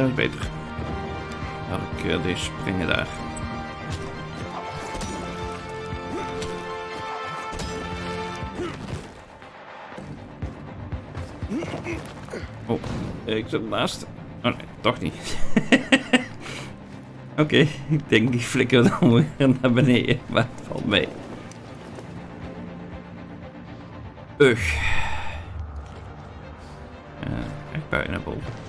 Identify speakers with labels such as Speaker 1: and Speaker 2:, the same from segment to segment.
Speaker 1: Dat is beter. Laat ik deze springen daar. Oh, ik zit ernaast. Oh nee, toch niet. Oké, ik denk ik flikker dan weer naar beneden, maar het valt mee. Ugh. Echt buiten naar boven.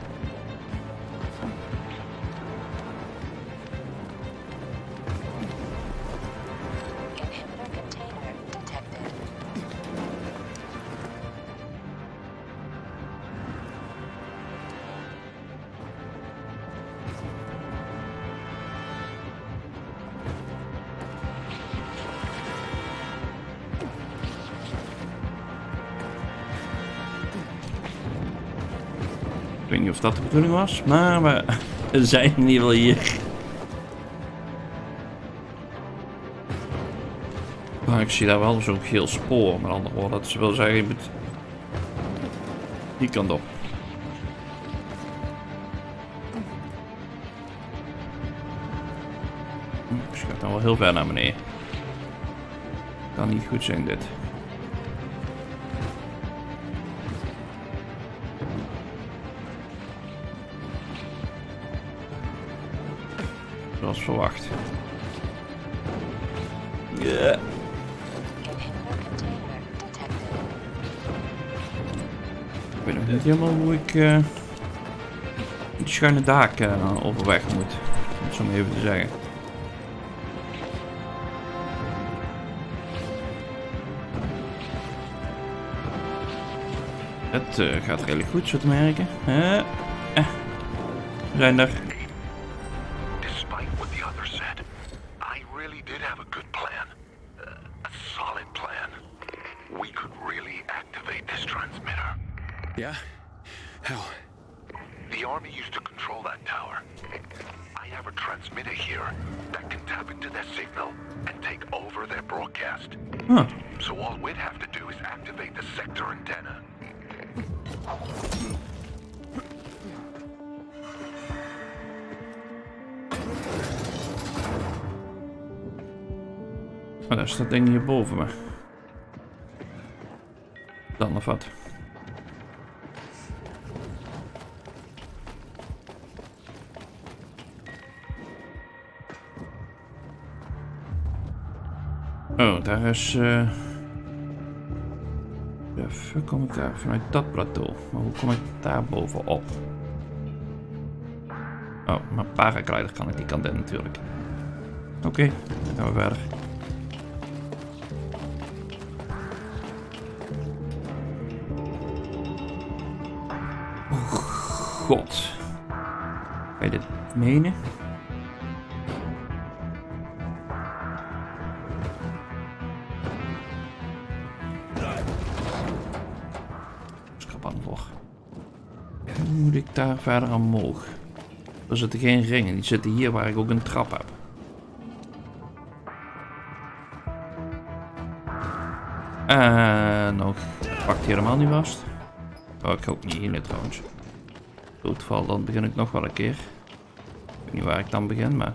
Speaker 1: Ik weet niet of dat de bedoeling was, maar we zijn in ieder geval hier. Maar ik zie daar wel zo'n geel spoor, met andere woorden. Dat wil zeggen, je moet die kant op. Dus je gaat dan wel heel ver naar beneden. Kan niet goed zijn dit. Zoals verwacht. Yeah. Ik weet nog niet helemaal hoe ik die schuine daak overweg moet. Om het zo maar even te zeggen. Het gaat redelijk goed, zo te merken. We zijn er.
Speaker 2: Yeah? How?
Speaker 3: The Army used to control that tower. I have a transmitter here that can tap into their signal and take over their broadcast.
Speaker 1: Huh.
Speaker 3: So all we'd have to do is activate the sector antenna.
Speaker 1: Oh, daar staat ding hier boven me. Dan of wat? Oh, daar is... De fuck kom ik daar vanuit dat plateau? Maar hoe kom ik daar bovenop? Oh, maar paraglider kan ik die kant in natuurlijk. Oké, dan gaan we verder. Oh god. Ga je dit menen? Hoe moet ik daar verder omhoog? Er zitten geen ringen, die zitten hier waar ik ook een trap heb. Nou, pakt hij helemaal niet vast. Oh, ik ga ook niet hier trouwens. Doodval, dan begin ik nog wel een keer. Ik weet niet waar ik dan begin, maar...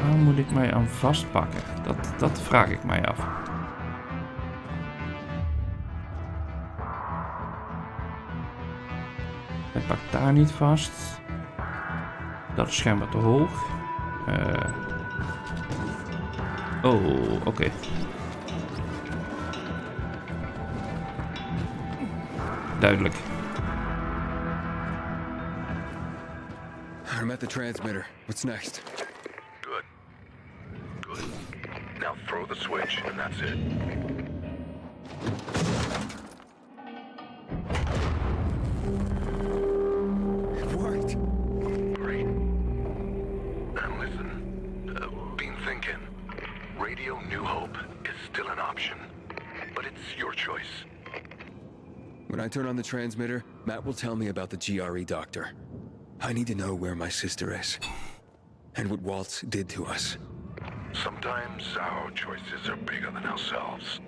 Speaker 1: Waar moet ik mij aan vastpakken? Dat vraag ik mij af. Hij pakt daar niet vast. Dat is schijnbaar te hoog. Oh, oké. Duidelijk.
Speaker 2: I'm at the transmitter. What's next?
Speaker 3: Good. Good. Now throw the switch and that's it.
Speaker 2: It worked.
Speaker 3: Great. And listen, been thinking. Radio New Hope is still an option, but it's your choice.
Speaker 2: When I turn on the transmitter, Matt will tell me about the GRE doctor. I need to know where my sister is. And what Waltz did to us.
Speaker 3: Sometimes our choices are bigger than ourselves.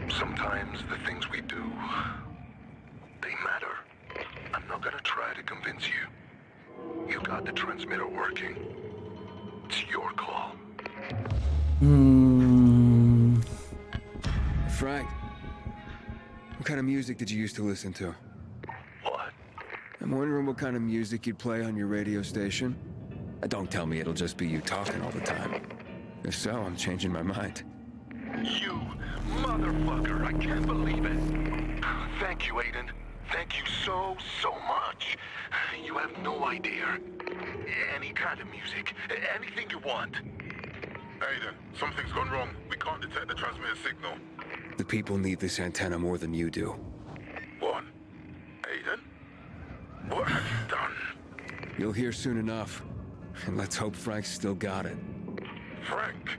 Speaker 3: Sometimes the things we do, they matter. I'm not gonna try to convince you. You got the transmitter working. It's your call.
Speaker 2: Frank, what kind of music did you used to listen to?
Speaker 3: What?
Speaker 2: I'm wondering what kind of music you'd play on your radio station. Don't tell me it'll just be you talking all the time. If so, I'm changing my mind.
Speaker 3: You motherfucker, I can't believe it. Thank you, Aiden. Thank you so much. You have no idea. Any kind of music, anything you want.
Speaker 4: Aiden, something's gone wrong. We can't detect the transmitter signal.
Speaker 2: The people need this antenna more than you do.
Speaker 4: What? Aiden? What have you done?
Speaker 2: You'll hear soon enough. And let's hope Frank's still got it.
Speaker 4: Frank,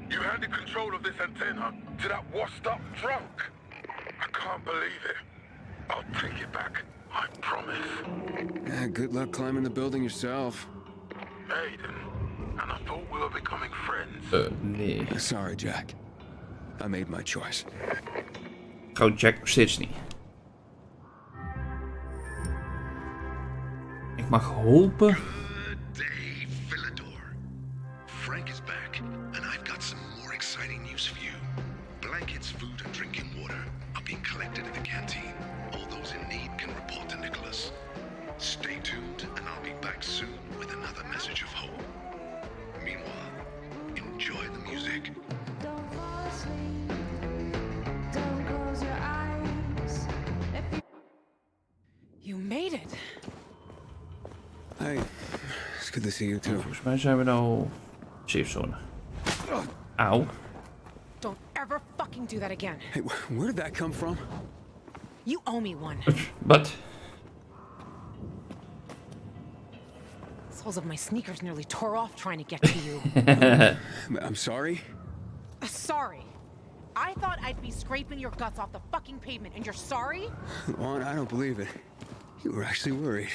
Speaker 4: you handed control of this antenna to that washed-up drunk. I can't believe it. I'll take it back. I promise.
Speaker 2: Good luck climbing the building yourself.
Speaker 4: Aiden, and I thought we were becoming friends.
Speaker 1: Nee.
Speaker 2: Sorry, Jack. I made my choice.
Speaker 1: Trouwt Jack nog steeds niet. Ik mag hopen.
Speaker 3: Good day, Philidor. Frank is back, and I've got some more exciting news for you. Blankets, food, and drinking water are being collected at the canteen. All those in need can report to Nicholas. Stay tuned, and I'll be back soon with another message of hope. Meanwhile, enjoy the music.
Speaker 5: Don't fall asleep. Don't close your eyes. You made it.
Speaker 2: Hey, it's good to see you too.
Speaker 1: Volgens mij zijn we nou safe zone. Auw.
Speaker 5: Don't ever fucking do that again.
Speaker 2: Hey, where did that come from?
Speaker 5: You owe me one.
Speaker 1: But
Speaker 5: Soles of my sneakers nearly tore off trying to get to you.
Speaker 2: I'm sorry.
Speaker 5: Sorry. I thought I'd be scraping your guts off the fucking pavement, and you're sorry?
Speaker 2: Juan, I don't believe it. You were actually worried.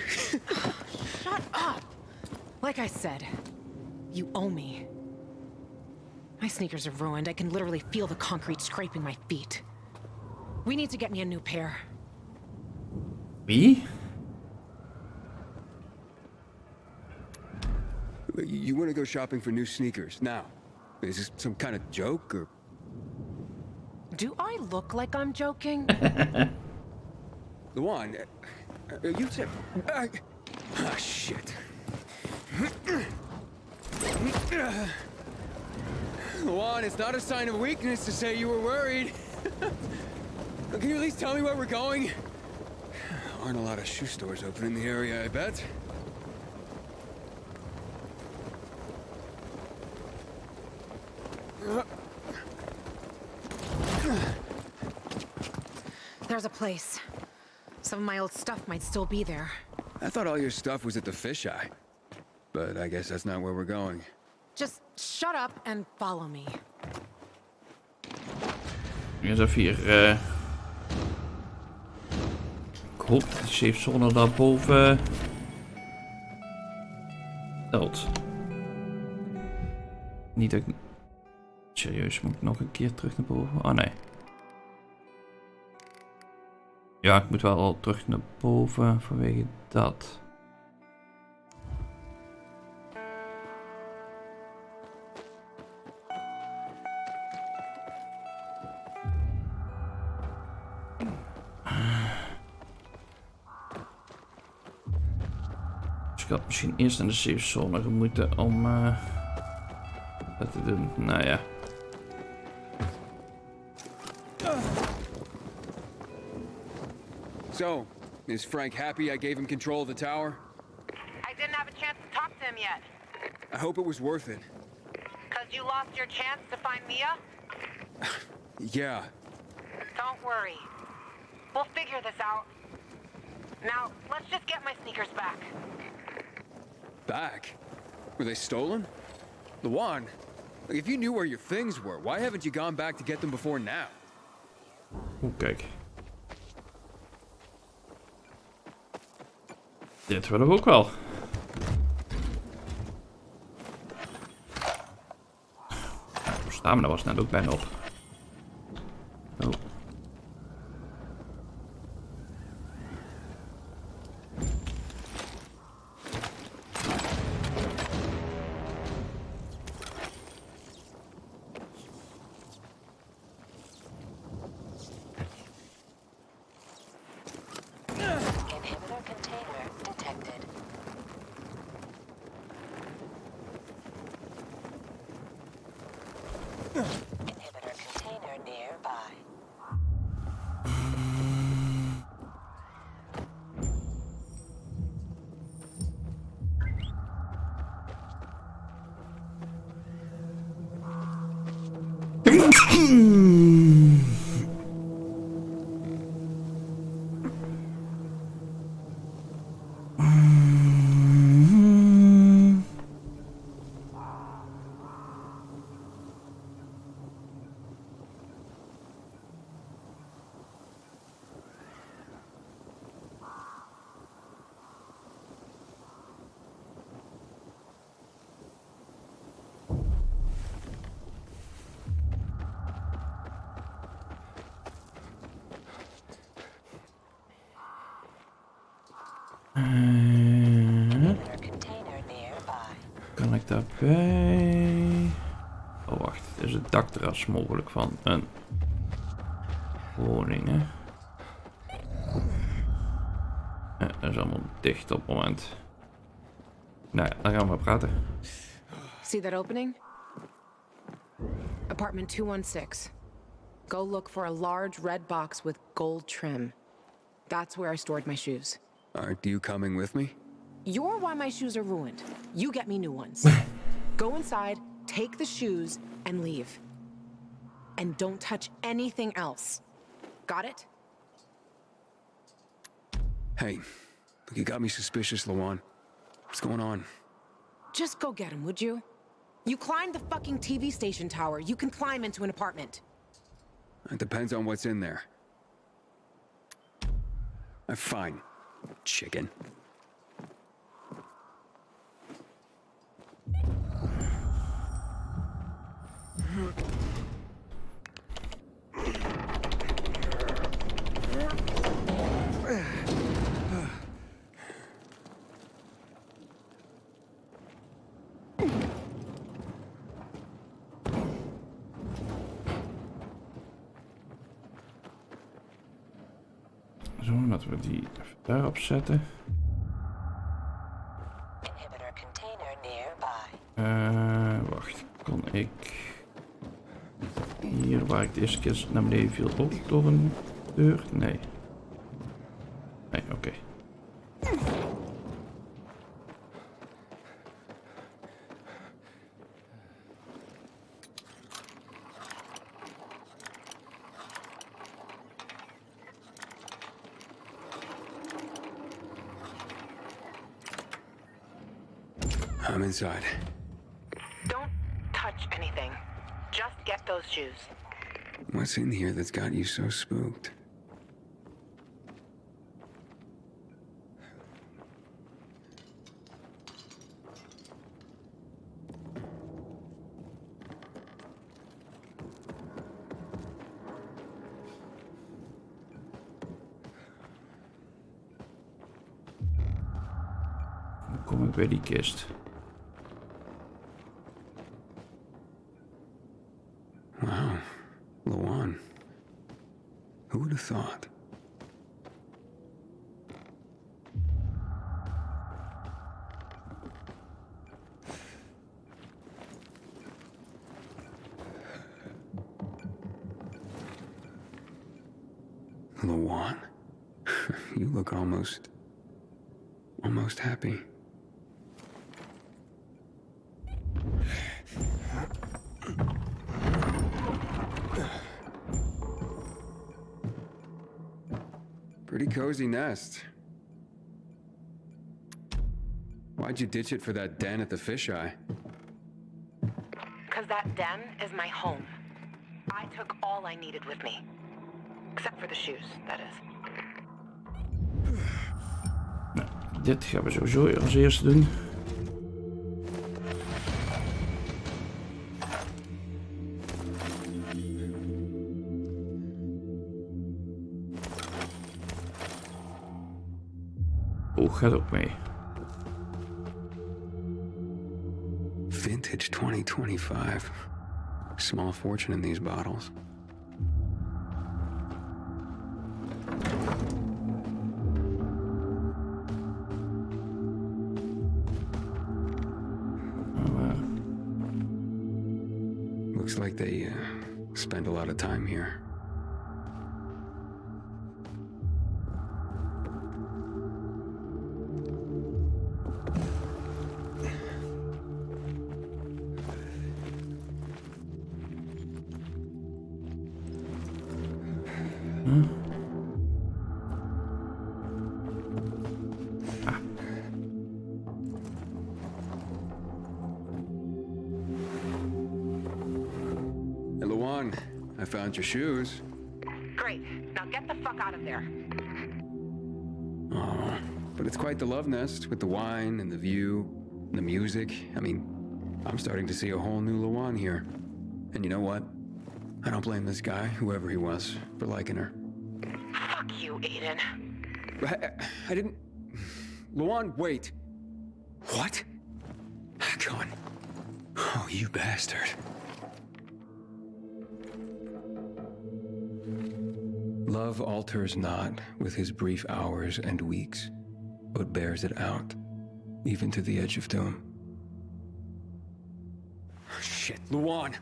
Speaker 5: Shut up! Like I said, you owe me. My sneakers are ruined. I can literally feel the concrete scraping my feet. We need to get me a new pair.
Speaker 1: wie?
Speaker 2: You want to go shopping for new sneakers now? Is this some kind of joke or?
Speaker 5: Do I look like I'm joking?
Speaker 2: Luan, you said. Ah, shit. Luan, it's not a sign of weakness to say you were worried. Can you at least tell me where we're going? Aren't a lot of shoe stores open in the area, I bet.
Speaker 5: There's a place. Some of my old stuff might still be there.
Speaker 2: I thought all your stuff was at the fisheye. But I guess that's not where we're going.
Speaker 5: Just shut up and follow me.
Speaker 1: Eens even hier. Ik hoop dat de safe zone daarboven telt. Niet dat ik... Serieus, moet ik nog een keer terug naar boven? Oh nee. Ja, ik moet wel al terug naar boven vanwege dat. Dus ik had misschien eerst naar de safe zone moeten om dat te doen. Nou ja.
Speaker 2: So, is Frank happy I gave him control of the tower?
Speaker 6: I didn't have a chance to talk to him yet.
Speaker 2: I hope it was worth it.
Speaker 6: Because you lost your chance to find Mia?
Speaker 2: Yeah.
Speaker 6: Don't worry. We'll figure this out. Now, let's just get my sneakers back.
Speaker 2: Back? Were they stolen? Luan, if you knew where your things were, why haven't you gone back to get them before now?
Speaker 1: Oeh, kijk. Dit willen we ook wel. Stamina was net ook bijna op. Oh.
Speaker 7: Inhibitor container detected. Inhibitor container nearby. Inhibitor container nearby.
Speaker 1: Kan ik daarbij... Oh wacht, het is het dakterras mogelijk van een woning, hè? Ja, dat is allemaal dicht op het moment. Nou ja, dan gaan we maar praten.
Speaker 5: See that opening? Apartment 216. Go look for a large red box with gold trim. That's where I stored my shoes.
Speaker 2: Aren't you coming with me?
Speaker 5: You're why my shoes are ruined. You get me new ones. Go inside, take the shoes, and leave. And don't touch anything else. Got it?
Speaker 2: Hey, look, you got me suspicious, Lawan. What's going on?
Speaker 5: Just go get him, would you? You climbed the fucking TV station tower. You can climb into an apartment.
Speaker 2: It depends on what's in there. Fine, chicken.
Speaker 1: Zo, laten we die even daarop zetten.
Speaker 7: Inhibitor container nearby.
Speaker 1: Wacht, kon ik hier waar ik de eerste keer naar beneden viel ook door een deur? Nee. Nee, oké.
Speaker 2: I'm inside.
Speaker 6: Don't touch anything. Just get those shoes.
Speaker 2: What's in here that's got you so spooked?
Speaker 1: Dan kom ik bij die kist.
Speaker 2: Wow, Lawan. Who would have thought? Lawan, you look almost happy. Pretty cozy nest. Why'd you ditch it for that den at the fisheye?
Speaker 6: Because that den is my home. I took all I needed with me. Except for the shoes, that is.
Speaker 1: Nou, dit gaan we sowieso als eerste doen. Oog gaat ook mee.
Speaker 2: Vintage 2025. Small fortune in these bottles. Looks like they spend a lot of time here. Hey, Luan, I found your shoes.
Speaker 6: Great. Now get the fuck out of there.
Speaker 2: Oh, but it's quite the love nest with the wine and the view and the music. I mean, I'm starting to see a whole new Luan here. And you know what? I don't blame this guy, whoever he was, for liking her.
Speaker 6: Fuck you, Aiden.
Speaker 2: I didn't... Luan, wait. What? Come on. Oh, you bastard. Love alters not with his brief hours and weeks, but bears it out, even to the edge of doom. Shit, Luan!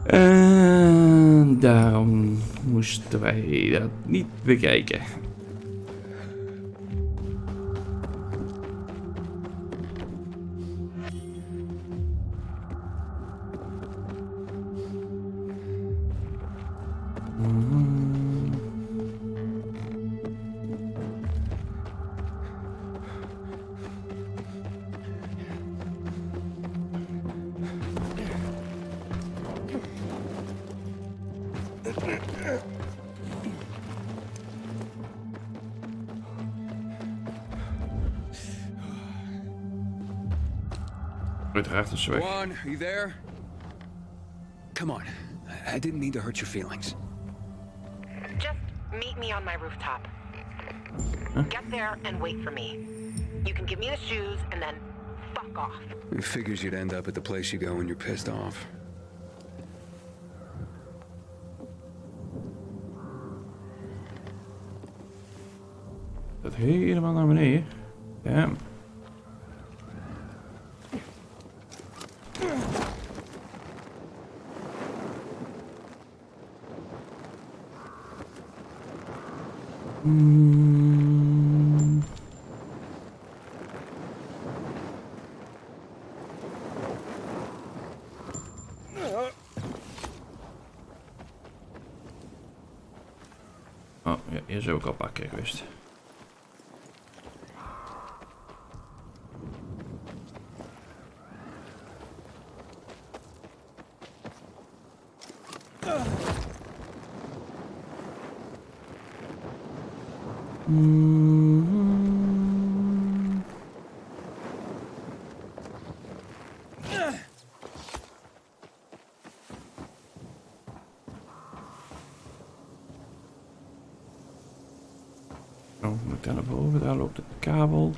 Speaker 1: En daarom moesten wij dat niet bekijken. Uiteraard is ze weg.
Speaker 2: Luan, are you there? Come on. I didn't mean to hurt your feelings.
Speaker 6: Just meet me on my rooftop. Get there and wait for me. You can give me the shoes and then fuck off.
Speaker 2: It figures you'd end up at the place you go when you're pissed off.
Speaker 1: Dat helemaal naar beneden. Ja. Oh, ja, hier is ook al een paar keer geweest. Oh, moet ik daar naar boven? Daar loopt de kabel.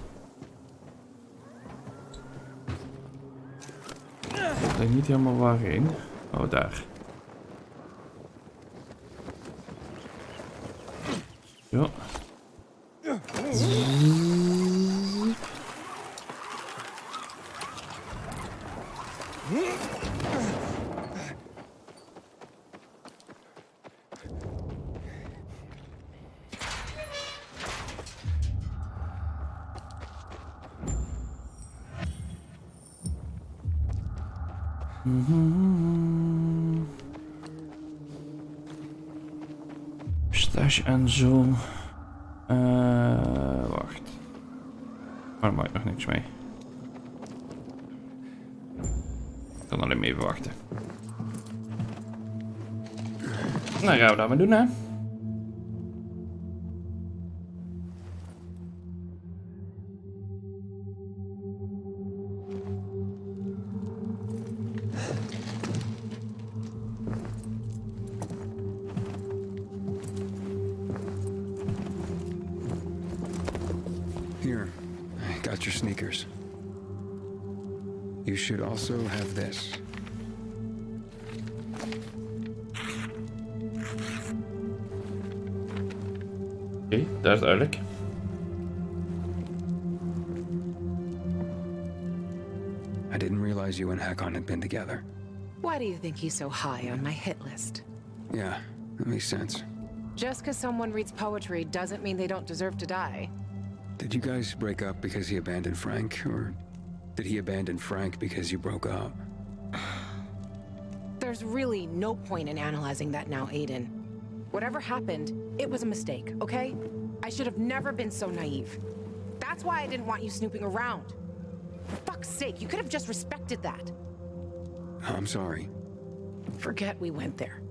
Speaker 1: Ik weet niet helemaal waarheen. Oh, daar. Ja. Stash en zo. Wacht. Maar daar maak ik nog niks mee. Ik kan alleen maar even wachten. Nou, gaan we dat maar doen, hè.
Speaker 2: got your sneakers. You should also have this.
Speaker 1: Oké, dat is duidelijk.
Speaker 2: I didn't realize you and Hakon had been together.
Speaker 5: Why do you think he's so high on my hit list?
Speaker 2: Yeah, that makes sense.
Speaker 5: Just because someone reads poetry doesn't mean they don't deserve to die.
Speaker 2: Did you guys break up because he abandoned Frank, or did he abandon Frank because you broke up?
Speaker 5: There's really no point in analyzing that now, Aiden. Whatever happened, it was a mistake, okay? I should have never been so naive. That's why I didn't want you snooping around. For fuck's sake, you could have just respected that.
Speaker 2: I'm sorry.
Speaker 5: Forget we went there.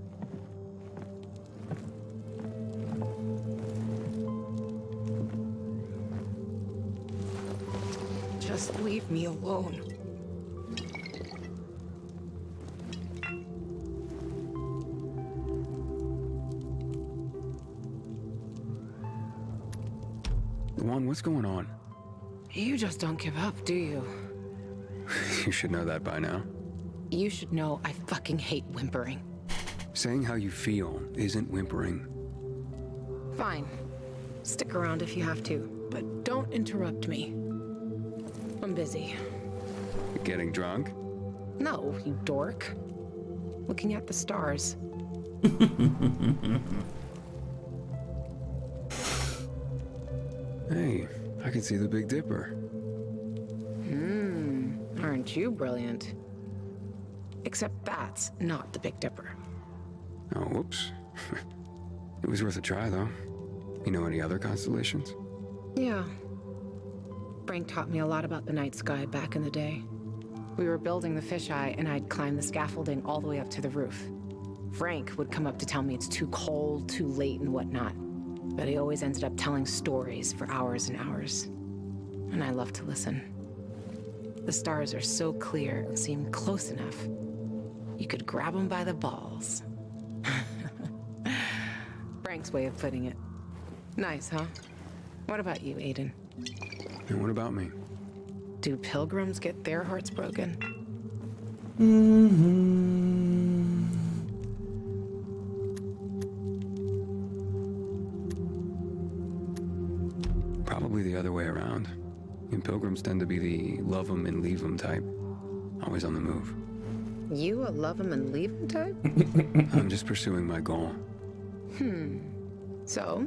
Speaker 5: Just leave me alone.
Speaker 2: Juan, what's going on?
Speaker 5: You just don't give up, do you?
Speaker 2: You should know that by now.
Speaker 5: You should know I fucking hate whimpering.
Speaker 2: Saying how you feel isn't whimpering.
Speaker 5: Fine. Stick around if you have to, but don't interrupt me. I'm busy.
Speaker 2: Getting drunk?
Speaker 5: No, you dork. Looking at the stars.
Speaker 2: Hey, I can see the Big Dipper.
Speaker 5: Aren't you brilliant? Except that's not the Big Dipper.
Speaker 2: Oh, whoops. It was worth a try, though. You know any other constellations?
Speaker 5: Yeah. Frank taught me a lot about the night sky back in the day. We were building the fisheye, and I'd climb the scaffolding all the way up to the roof. Frank would come up to tell me it's too cold, too late, and whatnot. But he always ended up telling stories for hours and hours. And I love to listen. The stars are so clear and seem close enough. You could grab them by the balls. Frank's way of putting it. Nice, huh? What about you, Aiden?
Speaker 2: And what about me?
Speaker 5: Do pilgrims get their hearts broken?
Speaker 2: Probably the other way around. And pilgrims tend to be the love 'em and leave 'em type. Always on the move.
Speaker 5: You a love 'em and leave 'em type?
Speaker 2: I'm just pursuing my goal.
Speaker 5: So,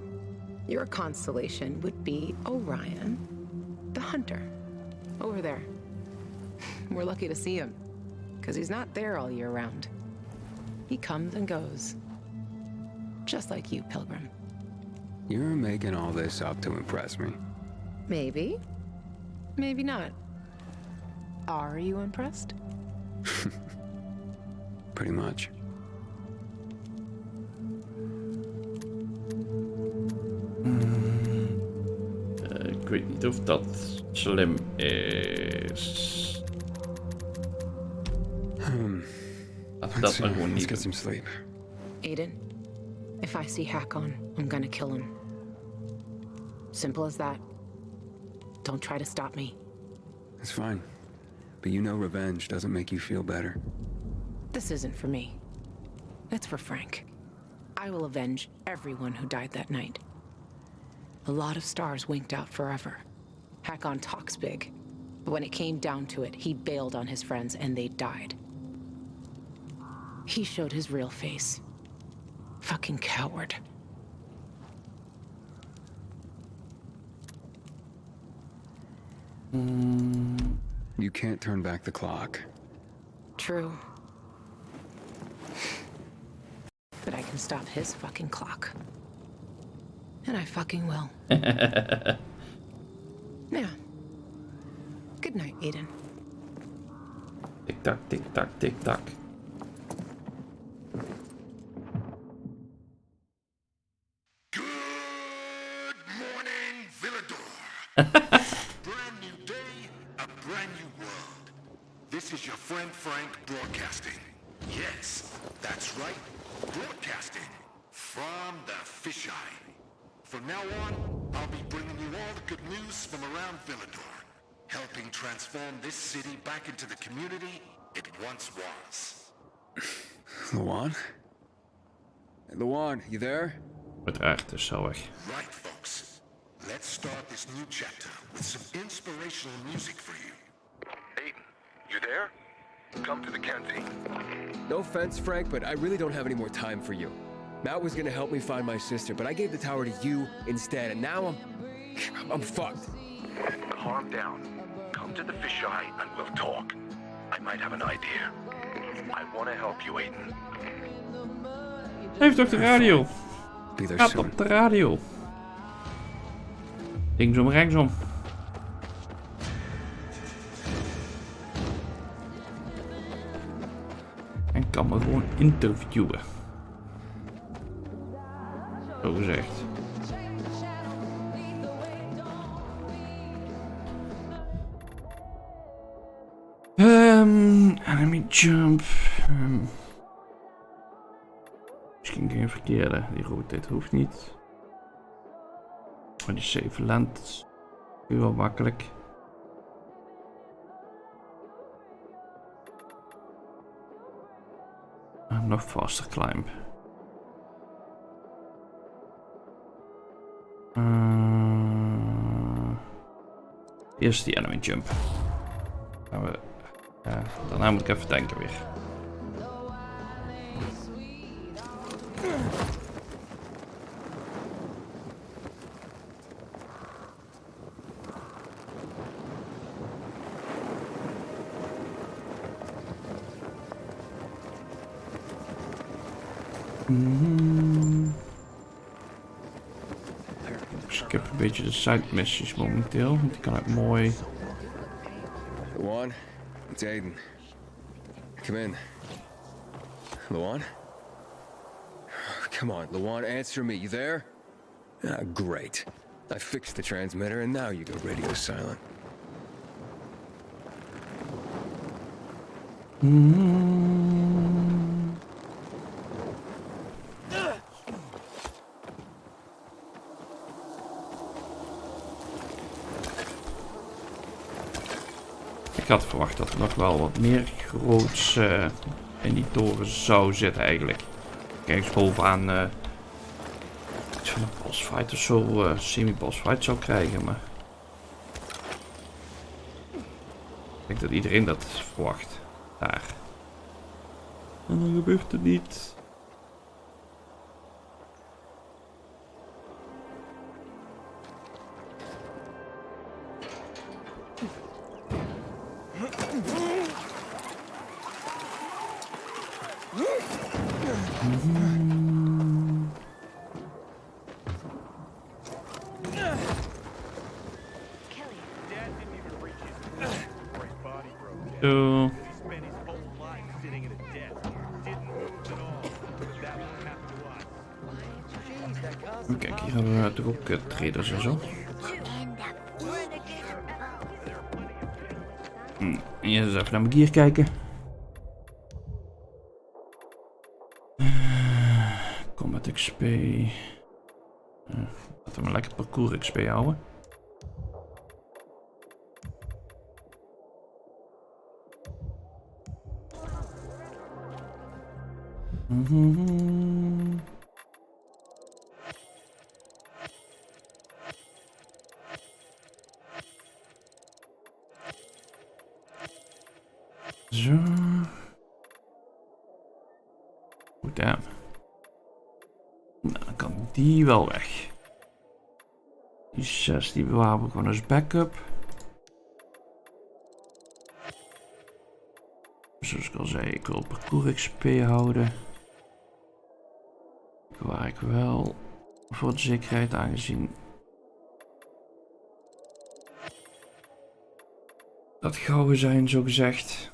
Speaker 5: your constellation would be Orion, the hunter. Over there. We're lucky to see him, because he's not there all year round. He comes and goes. Just like you, Pilgrim.
Speaker 2: You're making all this up to impress me.
Speaker 5: Maybe. Maybe not. Are you impressed?
Speaker 2: Pretty much.
Speaker 1: Ik weet niet of dat slim is. Laat dat maar gewoon
Speaker 2: Let's
Speaker 1: niet
Speaker 2: get
Speaker 1: doen.
Speaker 2: some sleep.
Speaker 5: Aiden, if I see Hakon, I'm gonna kill him. Simple as that. Don't try to stop me.
Speaker 2: It's fine. But you know revenge doesn't make you feel better.
Speaker 5: This isn't for me. It's for Frank. I will avenge everyone who died that night. A lot of stars winked out forever. Hakon talks big, but when it came down to it, he bailed on his friends and they died. He showed his real face. Fucking coward.
Speaker 2: You can't turn back the clock.
Speaker 5: True. But I can stop his fucking clock. And I fucking will. Yeah. Good night, Aiden.
Speaker 1: Tik tak, tik tak, tik tak.
Speaker 3: Good morning, Villador. Brand new day, a brand new world. This is your friend Frank broadcasting. Yes, that's right, broadcasting from the fisheye. From now on, I'll be bringing you all the good news from around Villador. helping transform this city back into the community it once was.
Speaker 2: Luan? Hey, Luan, you there?
Speaker 1: Uiteraard, is zo weg.
Speaker 3: Right, folks. Let's start this new chapter with some inspirational music for you.
Speaker 4: Aiden, you there? Come to the canteen.
Speaker 2: No offense, Frank, but I really don't have any more time for you. Matt was gonna help me find my sister, but I gave the tower to you instead, and now I'm fucked.
Speaker 4: Calm down. Come to the fisheye and we'll talk. I might have an idea. I want to help you, Aiden.
Speaker 1: Heeft toch de radio?
Speaker 2: Be there
Speaker 1: Gaat
Speaker 2: soon.
Speaker 1: op de radio. Linksom, rechtsom. En kan me gewoon interviewen. Zo gezegd. Enemy jump. Misschien geen verkeerde. Die rotate hoeft niet. Maar die save land is wel makkelijk. Nog faster climb. Eerst die enemy jump. Daarna moet ik even denken weer. Ik heb een beetje de side missies momenteel, want die kan ik mooi.
Speaker 2: Luan, it's Aiden. Come in. Luan? Come on, Luan, answer me. You there? Ah, great. I fixed the transmitter and now you go radio silent.
Speaker 1: Ik had verwacht dat er nog wel wat meer groots in die toren zou zitten eigenlijk. Kijk eens bovenaan iets van een bossfight of zo, semi-bossfight zou krijgen, maar ik denk dat iedereen dat verwacht. Daar. En dan gebeurt het niet. Zo. Kijk, hier hebben we toch ook traders en zo. Eerst even naar mijn gear kijken. Combat XP. Laten we lekker parcours XP houden. Zo. Goed, damn. Nou, dan kan die wel weg. Die 6 die bewaren we gewoon als backup. Zoals ik al zei, ik wil parcours XP houden. Waar ik wel voor de zekerheid aangezien dat gouden zijn, zo gezegd.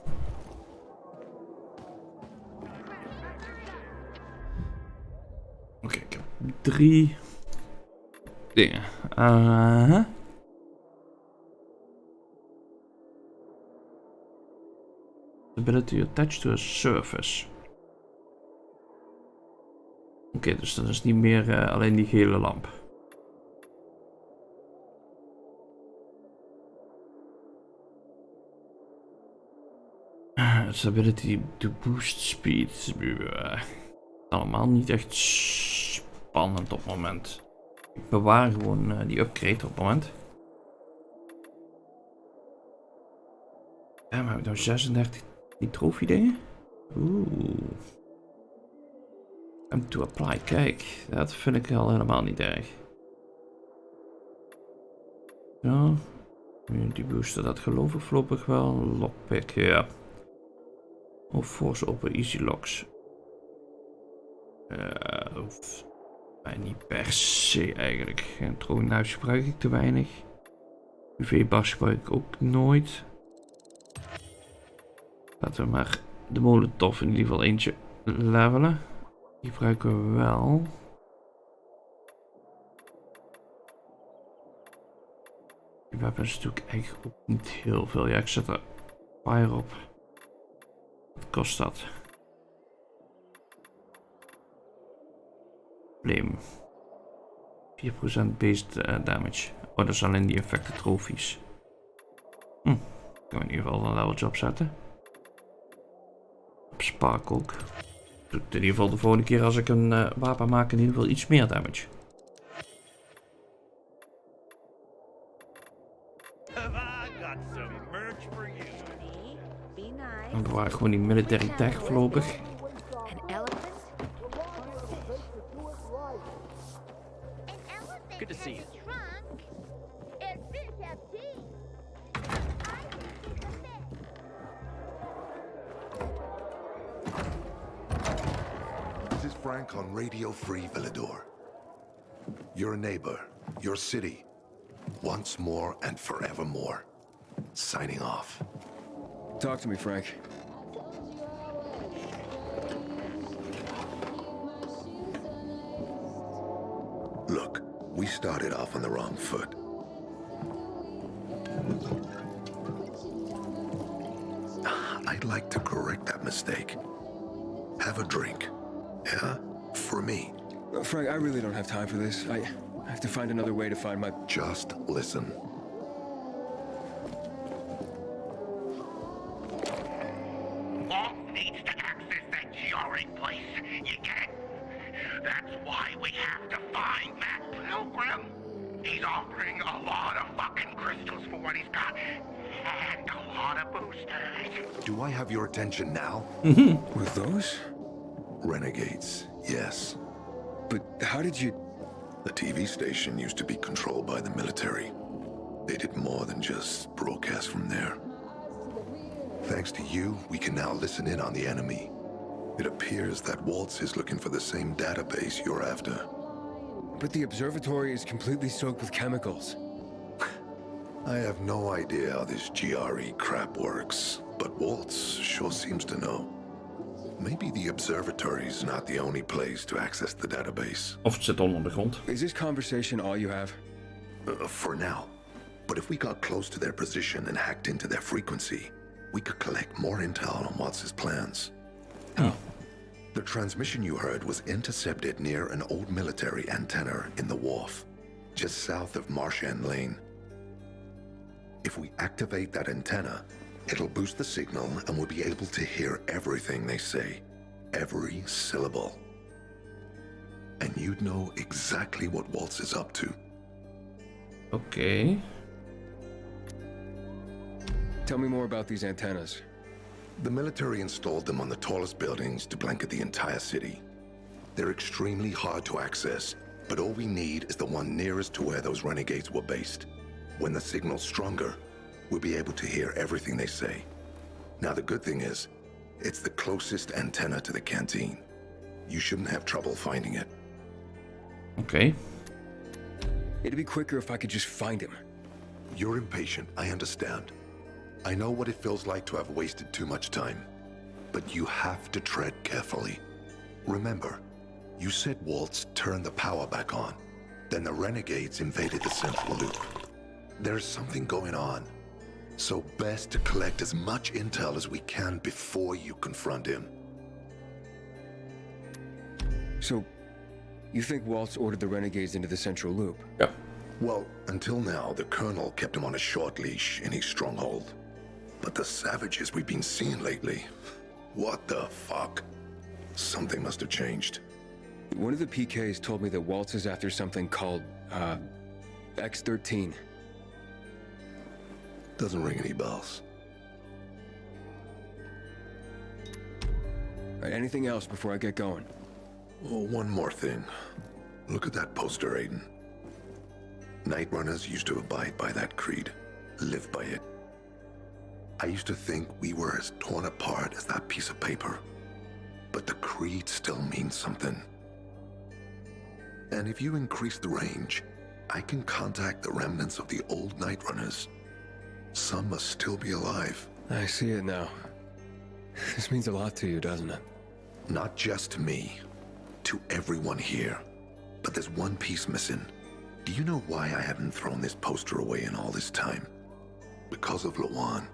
Speaker 1: Oké, ik heb 3 dingen. Ability attached to a surface. Oké, dus dat is niet meer alleen die gele lamp. Stability to boost speed. Allemaal niet echt spannend op het moment. Ik bewaar gewoon die upgrade op het moment. Ja, maar heb ik nou 36 die trofee dingen? Oeh. Time to apply. Kijk, dat vind ik al helemaal niet erg. Zo. Die booster, dat geloof ik voorlopig wel. Lockpick, ja. Oh, force open easy locks. Niet per se eigenlijk. En troonhuis gebruik ik te weinig. UV-bas gebruik ik ook nooit. Laten we maar de molotov in ieder geval eentje levelen. Die gebruiken we wel. Die wapens doe ik eigenlijk ook niet heel veel. Ja, ik zet er fire op. Wat kost dat? Probleem. 4% based damage. Oh, dat is alleen die effecten trofies. Kunnen we in ieder geval een leveltje opzetten. Op spark ook. Doe ik in ieder geval de volgende keer als ik een wapen maak in ieder geval iets meer damage. Dan bewaar ik gewoon die military tech voorlopig.
Speaker 8: Good to see you.
Speaker 3: This is Frank on Radio Free Villador. Your neighbor, your city, once more and forevermore. Signing off.
Speaker 2: Talk to me, Frank.
Speaker 3: Look, we started off on the wrong foot. I'd like to correct that mistake. Have a drink. Yeah? For me.
Speaker 2: Frank, I really don't have time for this. I have to find another way to find my...
Speaker 3: Just listen.
Speaker 9: Walt needs to access that GRE place. You get it? That's why we have to find Matt Pilgrim. He's offering a lot of fucking crystals for what he's got. And a lot of boosters.
Speaker 3: Do I have your attention now?
Speaker 2: With those?
Speaker 3: Renegades, yes.
Speaker 2: But how did you...
Speaker 3: The TV station used to be controlled by the military. They did more than just broadcast from there. Thanks to you, we can now listen in on the enemy. It appears that Waltz is looking for the same database you're after.
Speaker 2: But the observatory is completely soaked with chemicals.
Speaker 3: I have no idea how this GRE crap works, but Waltz sure seems to know. Maybe the observatory's not the only place to access the database.
Speaker 1: Of het zit onder de grond.
Speaker 2: Is this conversation all you have?
Speaker 3: For now. But if we got close to their position and hacked into their frequency, we could collect more intel on Watts' plans.
Speaker 2: How?
Speaker 3: The transmission you heard was intercepted near an old military antenna in the wharf, just south of Marchand Lane. If we activate that antenna, it'll boost the signal and we'll be able to hear everything they say. Every syllable. And you'd know exactly what Waltz is up to.
Speaker 1: Okay.
Speaker 2: Tell me more about these antennas.
Speaker 3: The military installed them on the tallest buildings to blanket the entire city. They're extremely hard to access, but all we need is the one nearest to where those renegades were based. When the signal's stronger, we'll be able to hear everything they say. Now the good thing is, it's the closest antenna to the canteen. You shouldn't have trouble finding it.
Speaker 1: Okay.
Speaker 2: It'd be quicker if I could just find him.
Speaker 3: You're impatient, I understand. I know what it feels like to have wasted too much time. But you have to tread carefully. Remember, you said Waltz turned the power back on. Then the renegades invaded the central loop. There's something going on. So best to collect as much intel as we can before you confront him.
Speaker 2: So, you think Waltz ordered the renegades into the central loop?
Speaker 1: Yep.
Speaker 3: Well, until now, the Colonel kept him on a short leash in his stronghold. But the savages we've been seeing lately, what the fuck? Something must have changed.
Speaker 2: One of the PKs told me that Waltz is after something called, X-13.
Speaker 3: Doesn't ring any bells.
Speaker 2: Right, anything else before I get going?
Speaker 3: Oh, one more thing. Look at that poster, Aiden. Night Runners used to abide by that creed, live by it. I used to think we were as torn apart as that piece of paper. But the creed still means something. And if you increase the range, I can contact the remnants of the old Night Runners. Some must still be alive.
Speaker 2: I see it now. This means a lot to you, doesn't it?
Speaker 3: Not just to me, to everyone here. But there's one piece missing. Do you know why I haven't thrown this poster away in all this time? Because of Lawan.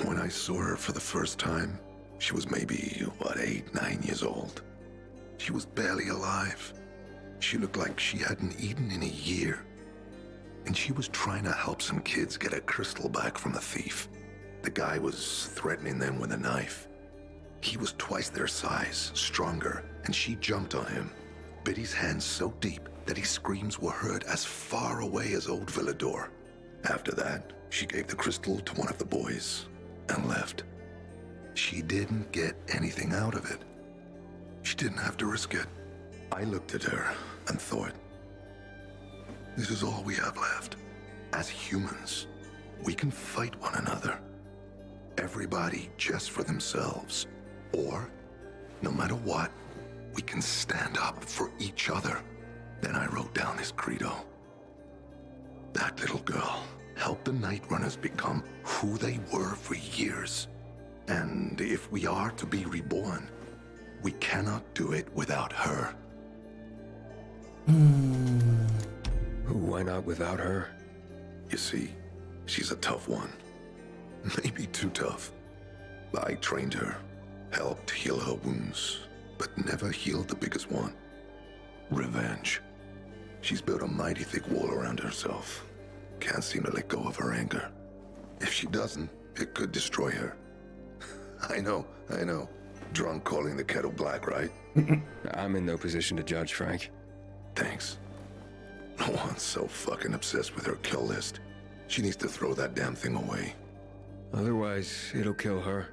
Speaker 3: When I saw her for the first time, she was maybe, 8, 9 years old. She was barely alive. She looked like she hadn't eaten in a year. And she was trying to help some kids get a crystal back from a thief. The guy was threatening them with a knife. He was twice their size, stronger, and she jumped on him, bit his hands so deep that his screams were heard as far away as Old Villador. After that, she gave the crystal to one of the boys and left. She didn't get anything out of it. She didn't have to risk it. I looked at her and thought, this is all we have left. As humans, we can fight one another. Everybody just for themselves. Or, no matter what, we can stand up for each other. Then I wrote down this credo. That little girl helped the Night Runners become who they were for years. And if we are to be reborn, we cannot do it without her.
Speaker 2: Why not without her?
Speaker 3: You see, she's a tough one. Maybe too tough. I trained her, helped heal her wounds, but never healed the biggest one. Revenge. She's built a mighty thick wall around herself. Can't seem to let go of her anger. If she doesn't, it could destroy her. I know. Drunk calling the kettle black, right?
Speaker 2: I'm in no position to judge, Frank.
Speaker 3: Thanks. No one's so fucking obsessed with her kill list. She needs to throw that damn thing away.
Speaker 2: Otherwise, it'll kill her.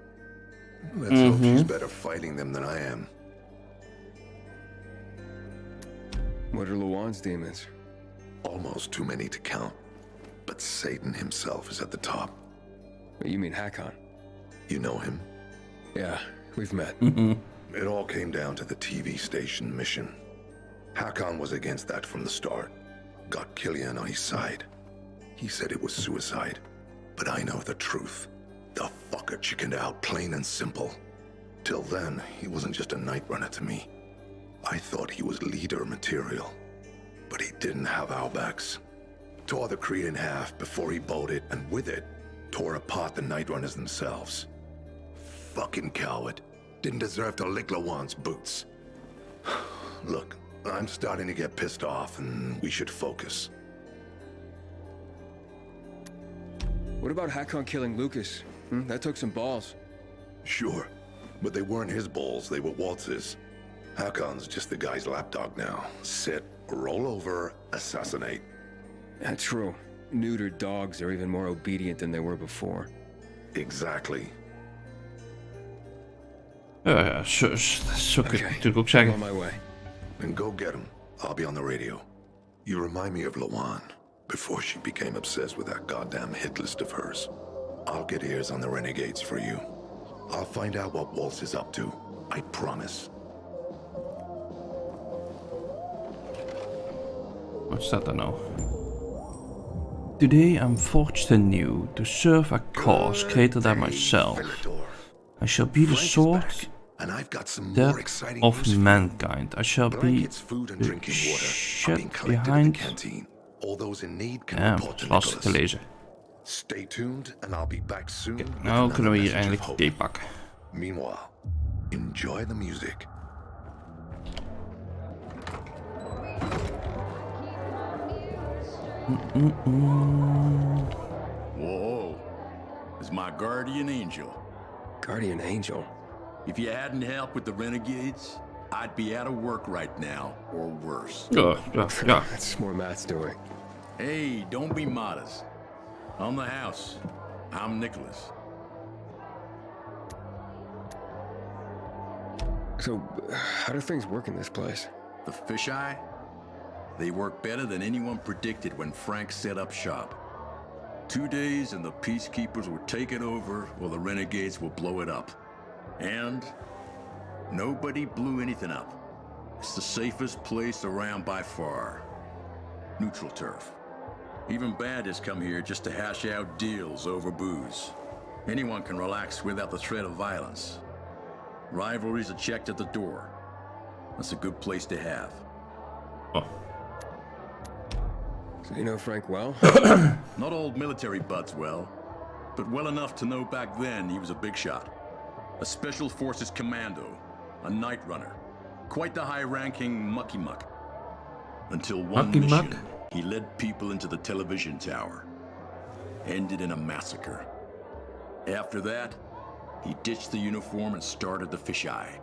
Speaker 3: Let's hope she's better fighting them than I am.
Speaker 2: What are Lawan's demons?
Speaker 3: Almost too many to count. But Satan himself is at the top.
Speaker 2: You mean Hakon?
Speaker 3: You know him?
Speaker 2: Yeah, we've met.
Speaker 3: It all came down to the TV station mission. Hakon was against that from the start. Got Killian on his side. He said it was suicide. But I know the truth. The fucker chickened out, plain and simple. Till then, he wasn't just a night runner to me. I thought he was leader material. But he didn't have our backs. Tore the creed in half before he bowed it, and with it, tore apart the night runners themselves. Fucking coward. Didn't deserve to lick Lawan's boots. Look, I'm starting to get pissed off, and we should focus.
Speaker 2: What about Hakon killing Lucas? That took some balls.
Speaker 3: Sure, but they weren't his balls, they were Waltz's. Hakon's just the guy's lapdog now. Sit, roll over, assassinate.
Speaker 2: That's true. Neutered dogs are even more obedient than they were before.
Speaker 3: Exactly.
Speaker 1: Ja, zo kun je het natuurlijk ook zeggen.
Speaker 2: I'm on my way.
Speaker 3: Then go get him. I'll be on the radio. You remind me of Lawan, before she became obsessed with that goddamn hit list of hers. I'll get ears on the renegades for you. I'll find out what Waltz is up to. I promise.
Speaker 1: Wat staat er nou? Today I'm forged anew to serve a cause greater than myself. I shall be the sword that of mankind. I shall be the shed behind. Ja, dat is lastig te lezen. Nou kunnen we hier eigenlijk thee pakken.
Speaker 3: Meanwhile, enjoy the music.
Speaker 10: Whoa. was my guardian angel.
Speaker 2: Guardian angel?
Speaker 10: If you hadn't helped with the renegades, I'd be out of work right now, or worse.
Speaker 1: Ja.
Speaker 2: That's more Matt's doing.
Speaker 10: Hey, don't be modest. I'm the house. I'm Nicholas.
Speaker 2: So, how do things work in this place?
Speaker 10: The fisheye? They work better than anyone predicted when Frank set up shop. 2 days and the peacekeepers will take it over, or the renegades will blow it up. And nobody blew anything up. It's the safest place around by far. Neutral turf. Even bandits come here just to hash out deals over booze. Anyone can relax without the threat of violence. Rivalries are checked at the door. That's a good place to have.
Speaker 1: Oh.
Speaker 2: So you know Frank well?
Speaker 10: Not old military buds well, but well enough to know back then he was a big shot. A Special Forces commando, a night runner. Quite the high-ranking mucky-muck. Until one mission, he led people into the television tower. Ended in a massacre. After that, he ditched the uniform and started the fisheye.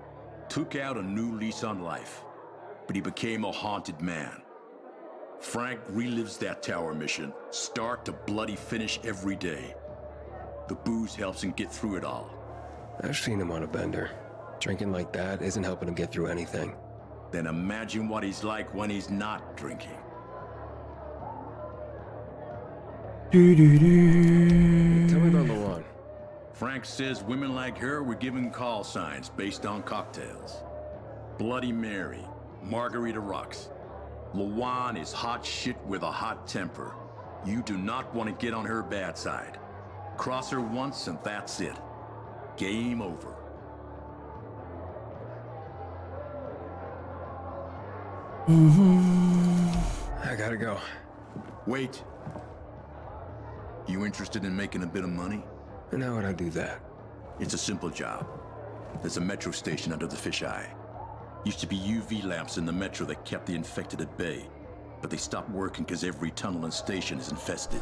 Speaker 10: Took out a new lease on life, but he became a haunted man. Frank relives that tower mission, start to bloody finish every day. The booze helps him get through it all.
Speaker 2: I've seen him on a bender. Drinking like that isn't helping him get through anything.
Speaker 10: Then imagine what he's like when he's not drinking.
Speaker 2: Tell me about Luan.
Speaker 10: Frank says women like her were given call signs based on cocktails. Bloody Mary, Margarita Rocks. Luan is hot shit with a hot temper. You do not want to get on her bad side. Cross her once and that's it. Game over.
Speaker 2: I gotta go.
Speaker 10: Wait. You interested in making a bit of money?
Speaker 2: And how would I do that?
Speaker 10: It's a simple job. There's a metro station under the fisheye. Used to be UV lamps in the metro that kept the infected at bay, but they stopped working because every tunnel and station is infested.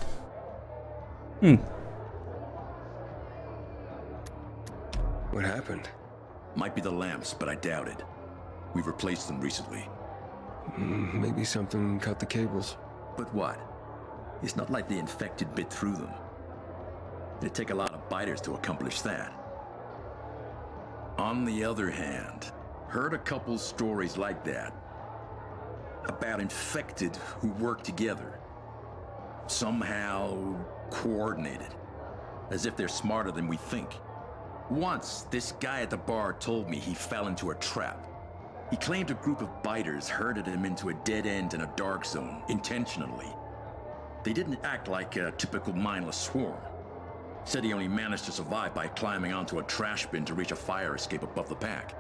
Speaker 2: What happened?
Speaker 10: Might be the lamps, but I doubt it. We've replaced them recently.
Speaker 2: Maybe something cut the cables.
Speaker 10: But what? It's not like the infected bit through them. It'd take a lot of biters to accomplish that. On the other hand, heard a couple stories like that. About infected who work together. Somehow coordinated. As if they're smarter than we think. Once, this guy at the bar told me he fell into a trap. He claimed a group of biters herded him into a dead end in a dark zone, intentionally. They didn't act like a typical mindless swarm. Said he only managed to survive by climbing onto a trash bin to reach a fire escape above the pack.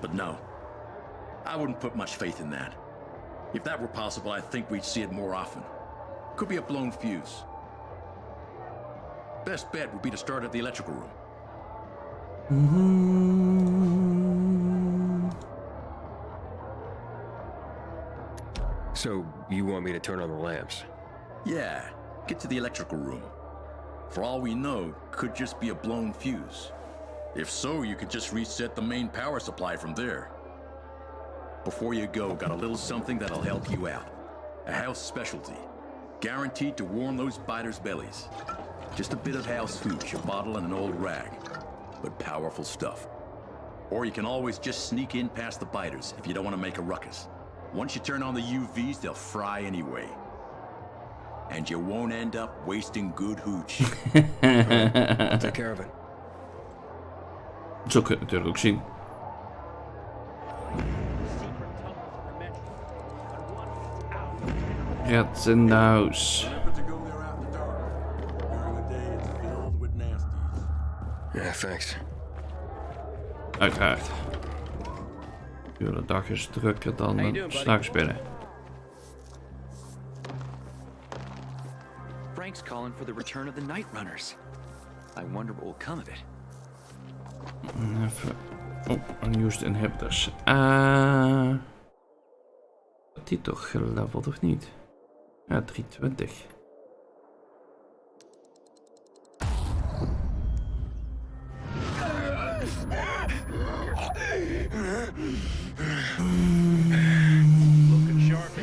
Speaker 10: But no, I wouldn't put much faith in that. If that were possible, I think we'd see it more often. Could be a blown fuse. Best bet would be to start at the electrical room.
Speaker 2: So, you want me to turn on the lamps?
Speaker 10: Yeah, get to the electrical room. For all we know, could just be a blown fuse. If so, you could just reset the main power supply from there. Before you go, got a little something that'll help you out. A house specialty. Guaranteed to warm those biters' bellies. Just a bit of house hooch, a bottle and an old rag. But powerful stuff. Or you can always just sneak in past the biters if you don't want to make a ruckus. Once you turn on the UVs, they'll fry anyway. And you won't end up wasting good hooch.
Speaker 2: I'll take care of it.
Speaker 1: Zo kun je het natuurlijk ook zien. Rats in the house.
Speaker 2: Yeah, thanks.
Speaker 1: Uiteraard. De dag is drukker dan s'nachts binnen.
Speaker 11: Frank's calling for the return of the Night Runners. I wonder what will come of it.
Speaker 1: Even. Oh, unused inhibitors. Is die toch geleveld of niet? Ja, 320.
Speaker 11: Looking sharp.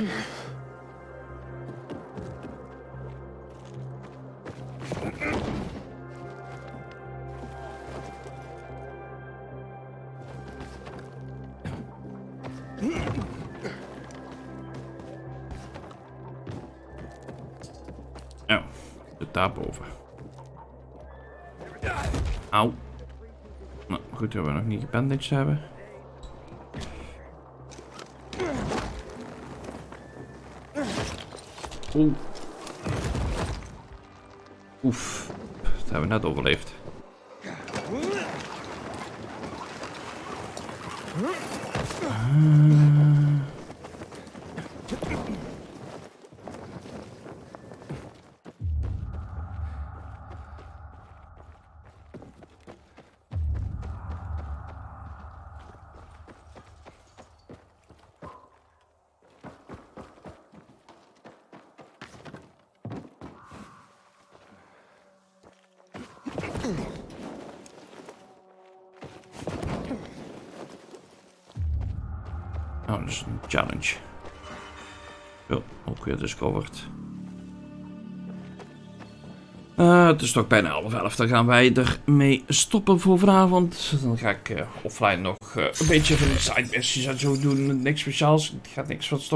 Speaker 1: Oh, zit daarboven. Auw. Nou, goed dat we nog niet gebandaged hebben. Oeh. Oef. Dat hebben we net overleefd. Oh, dat is een challenge. Zo, ook weer discovered. Het is toch bijna 11:30. Dan gaan wij ermee stoppen voor vanavond. Dan ga ik offline nog een beetje van de side missies en zo doen. Niks speciaals. Het gaat niks van stoppen.